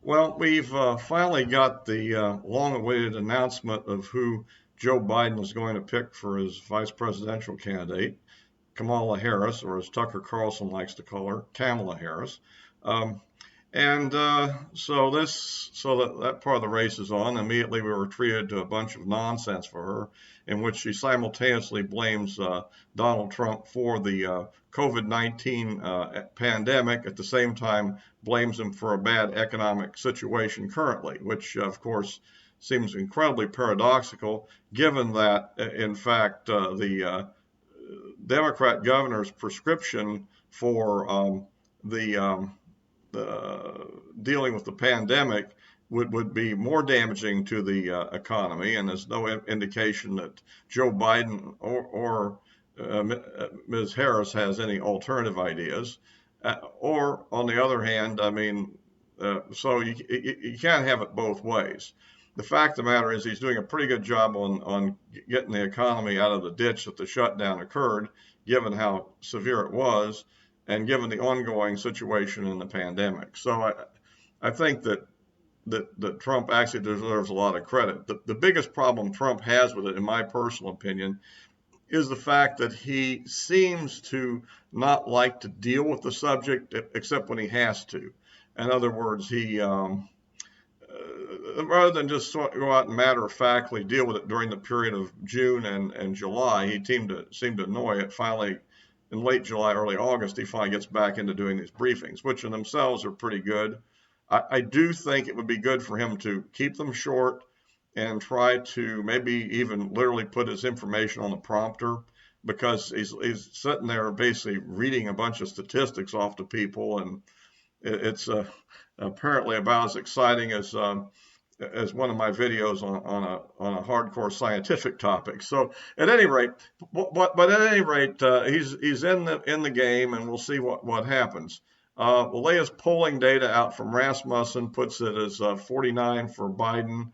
Well, we've finally got the long-awaited announcement of who Joe Biden is going to pick for his vice presidential candidate, Kamala Harris, or as Tucker Carlson likes to call her, Kamala Harris. Um, and so that part of the race is on. Immediately, we were treated to a bunch of nonsense for her, in which she simultaneously blames Donald Trump for the COVID-19 pandemic, at the same time blames him for a bad economic situation currently, which of course seems incredibly paradoxical, given that in fact the Democrat governor's prescription for the dealing with the pandemic would be more damaging to the economy, and there's no indication that Joe Biden or Ms. Harris has any alternative ideas. Or, on the other hand, I mean, so you can't have it both ways. The fact of the matter is he's doing a pretty good job on getting the economy out of the ditch that the shutdown occurred, given how severe it was and given the ongoing situation in the pandemic. So I think that Trump actually deserves a lot of credit. The biggest problem Trump has with it, in my personal opinion, is the fact that he seems to not like to deal with the subject except when he has to. In other words, he rather than just go out and matter of factly deal with it during the period of June and July, he seemed to annoy it. Finally, in late July, early August, he finally gets back into doing these briefings, which in themselves are pretty good. I do think it would be good for him to keep them short and try to maybe even literally put his information on the prompter, because he's sitting there basically reading a bunch of statistics off to people, and it's apparently about as exciting as one of my videos on a hardcore scientific topic. So at any rate, but at any rate, he's in the game, and we'll see what happens. The latest polling data out from Rasmussen puts it as 49 for Biden,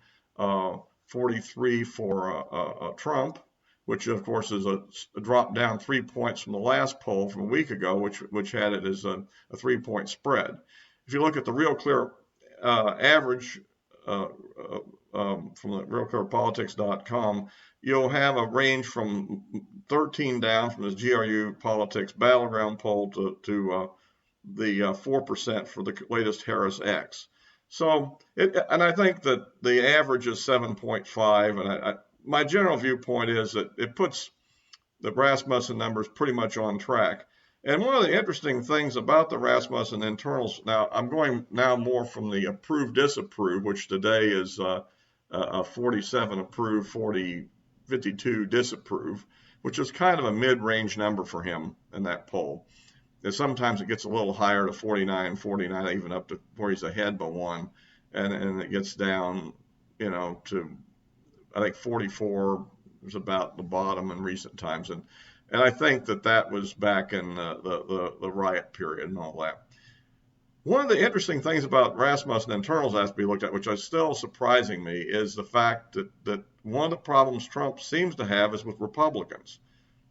43 for Trump, which of course is a drop down 3 points from the last poll from a week ago, which had it as a 3 point spread. If you look at the Real Clear average from the realclearpolitics.com, you'll have a range from 13 down from the GRU Politics Battleground poll to the 4% for the latest Harris X. So, and I think that the average is 7.5, and my general viewpoint is that it puts the Rasmussen numbers pretty much on track. And one of the interesting things about the Rasmussen internals, now I'm going now more from the approve disapprove, which today is 47 approve, 52 disapprove, which is kind of a mid-range number for him in that poll. And sometimes it gets a little higher to 49, even up to where he's ahead by one, and it gets down, to I think 44 is about the bottom in recent times, and I think that was back in the riot period and all that. One of the interesting things about Rasmussen internals has to be looked at, which is still surprising me, is the fact that one of the problems Trump seems to have is with Republicans.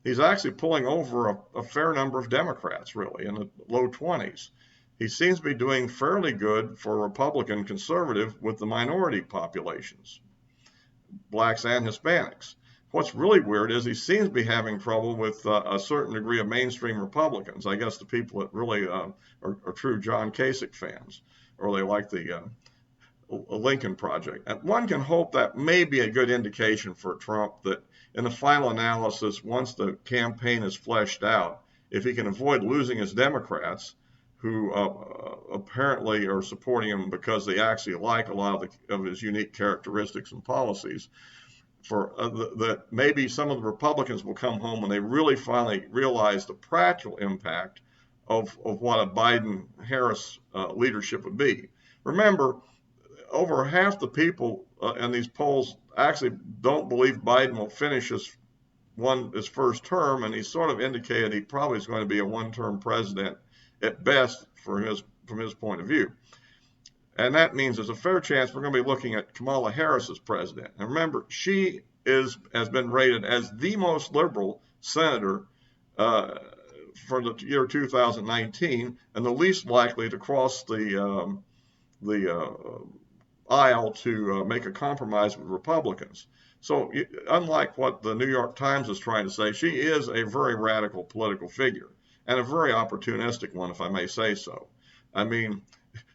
He's actually pulling over a fair number of Democrats, really, in the low 20s. He seems to be doing fairly good for Republican conservative with the minority populations, blacks and Hispanics. What's really weird is he seems to be having trouble with a certain degree of mainstream Republicans. I guess the people that really are true John Kasich fans, or they like the Lincoln Project. And one can hope that may be a good indication for Trump that in the final analysis, once the campaign is fleshed out, if he can avoid losing his Democrats, who apparently are supporting him because they actually like a lot of his unique characteristics and policies, that maybe some of the Republicans will come home when they really finally realize the practical impact of what a Biden-Harris leadership would be. Remember, over half the people in these polls actually don't believe Biden will finish his first term, and he sort of indicated he probably is going to be a one-term president at best from his point of view. And that means there's a fair chance we're going to be looking at Kamala Harris as president. And remember, she has been rated as the most liberal senator for the year 2019, and the least likely to cross the aisle to make a compromise with Republicans. So, unlike what the New York Times is trying to say, she is a very radical political figure and a very opportunistic one, if I may say so. I mean,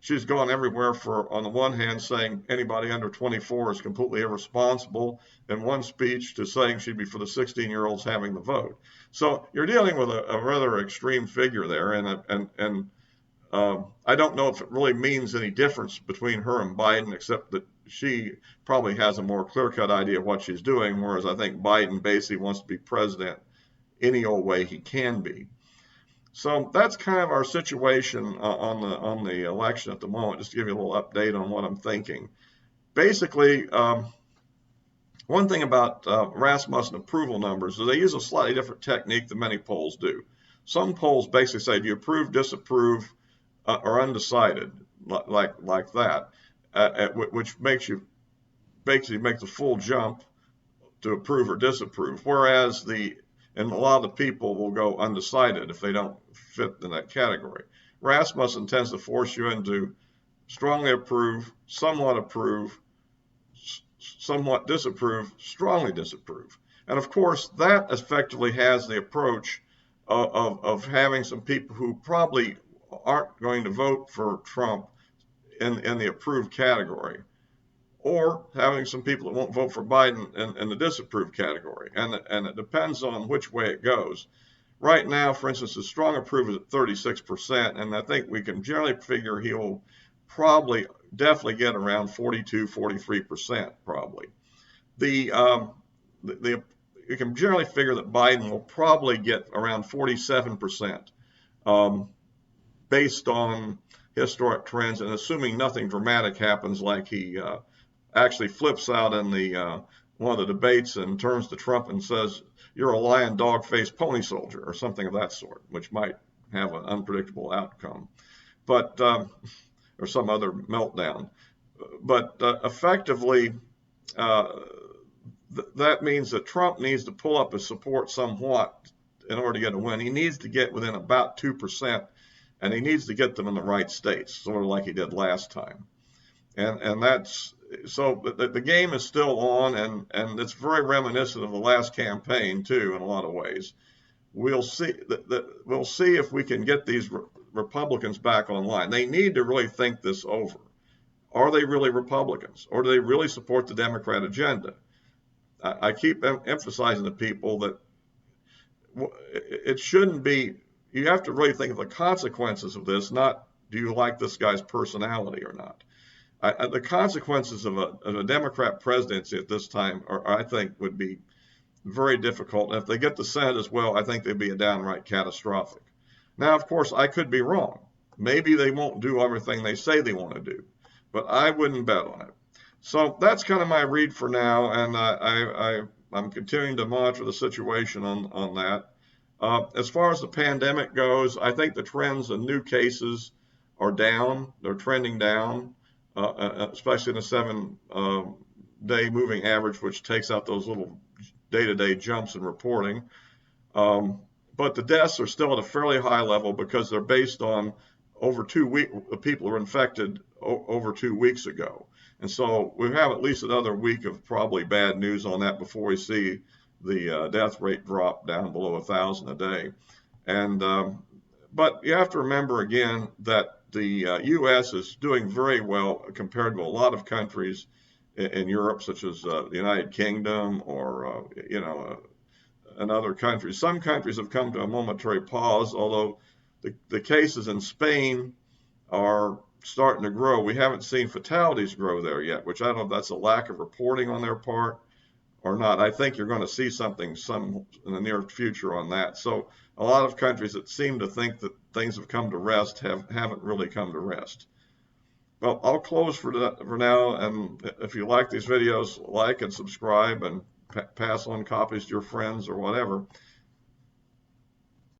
she's gone everywhere for, on the one hand, saying anybody under 24 is completely irresponsible, in one speech to saying she'd be for the 16-year-olds having the vote. So you're dealing with a rather extreme figure there, and I don't know if it really means any difference between her and Biden, except that she probably has a more clear-cut idea of what she's doing, whereas I think Biden basically wants to be president any old way he can be. So that's kind of our situation on the election at the moment. Just to give you a little update on what I'm thinking. Basically, one thing about Rasmussen approval numbers is they use a slightly different technique than many polls do. Some polls basically say, do you approve, disapprove, or undecided, like that, which makes you basically make the full jump to approve or disapprove. Whereas and a lot of the people will go undecided if they don't fit in that category. Rasmussen tends to force you into strongly approve, somewhat disapprove, strongly disapprove. And of course, that effectively has the approach of having some people who probably aren't going to vote for Trump in the approved category, or having some people that won't vote for Biden in the disapproved category. And it depends on which way it goes. Right now, for instance, the strong approve is at 36%, and I think we can generally figure he will probably definitely get around 42, 43% probably. You can generally figure that Biden will probably get around 47%. Based on historic trends, and assuming nothing dramatic happens, like he actually flips out in one of the debates and turns to Trump and says, "You're a lying dog-faced pony soldier," or something of that sort, which might have an unpredictable outcome, but or some other meltdown. But effectively, that means that Trump needs to pull up his support somewhat in order to get a win. He needs to get within about 2%. And he needs to get them in the right states, sort of like he did last time. And that's so the game is still on, and it's very reminiscent of the last campaign too, in a lot of ways. We'll see we'll see if we can get these Republicans back online. They need to really think this over. Are they really Republicans, or do they really support the Democrat agenda? I keep emphasizing to people that it shouldn't be. You have to really think of the consequences of this, not do you like this guy's personality or not. The consequences of a Democrat presidency at this time, I think, would be very difficult. And if they get the Senate as well, I think they'd be a downright catastrophic. Now, of course, I could be wrong. Maybe they won't do everything they say they want to do, but I wouldn't bet on it. So that's kind of my read for now, and I'm continuing to monitor the situation on that. As far as the pandemic goes, I think the trends in new cases are down. They're trending down, especially in the 7-day moving average, which takes out those little day-to-day jumps in reporting. But the deaths are still at a fairly high level because they're based on over 2 weeks. People were infected over 2 weeks ago. And so we have at least another week of probably bad news on that before we see the death rate drop down below 1,000 a day. And but you have to remember again that the U.S. is doing very well compared to a lot of countries in Europe, such as the United Kingdom or and other countries. Some countries have come to a momentary pause, although the cases in Spain are starting to grow. We haven't seen fatalities grow there yet, which I don't know if that's a lack of reporting on their part or not. I think you're going to see something in the near future on that. So a lot of countries that seem to think that things have come to rest haven't really come to rest. Well, I'll close for now, and if you like these videos, like and subscribe and pass on copies to your friends or whatever.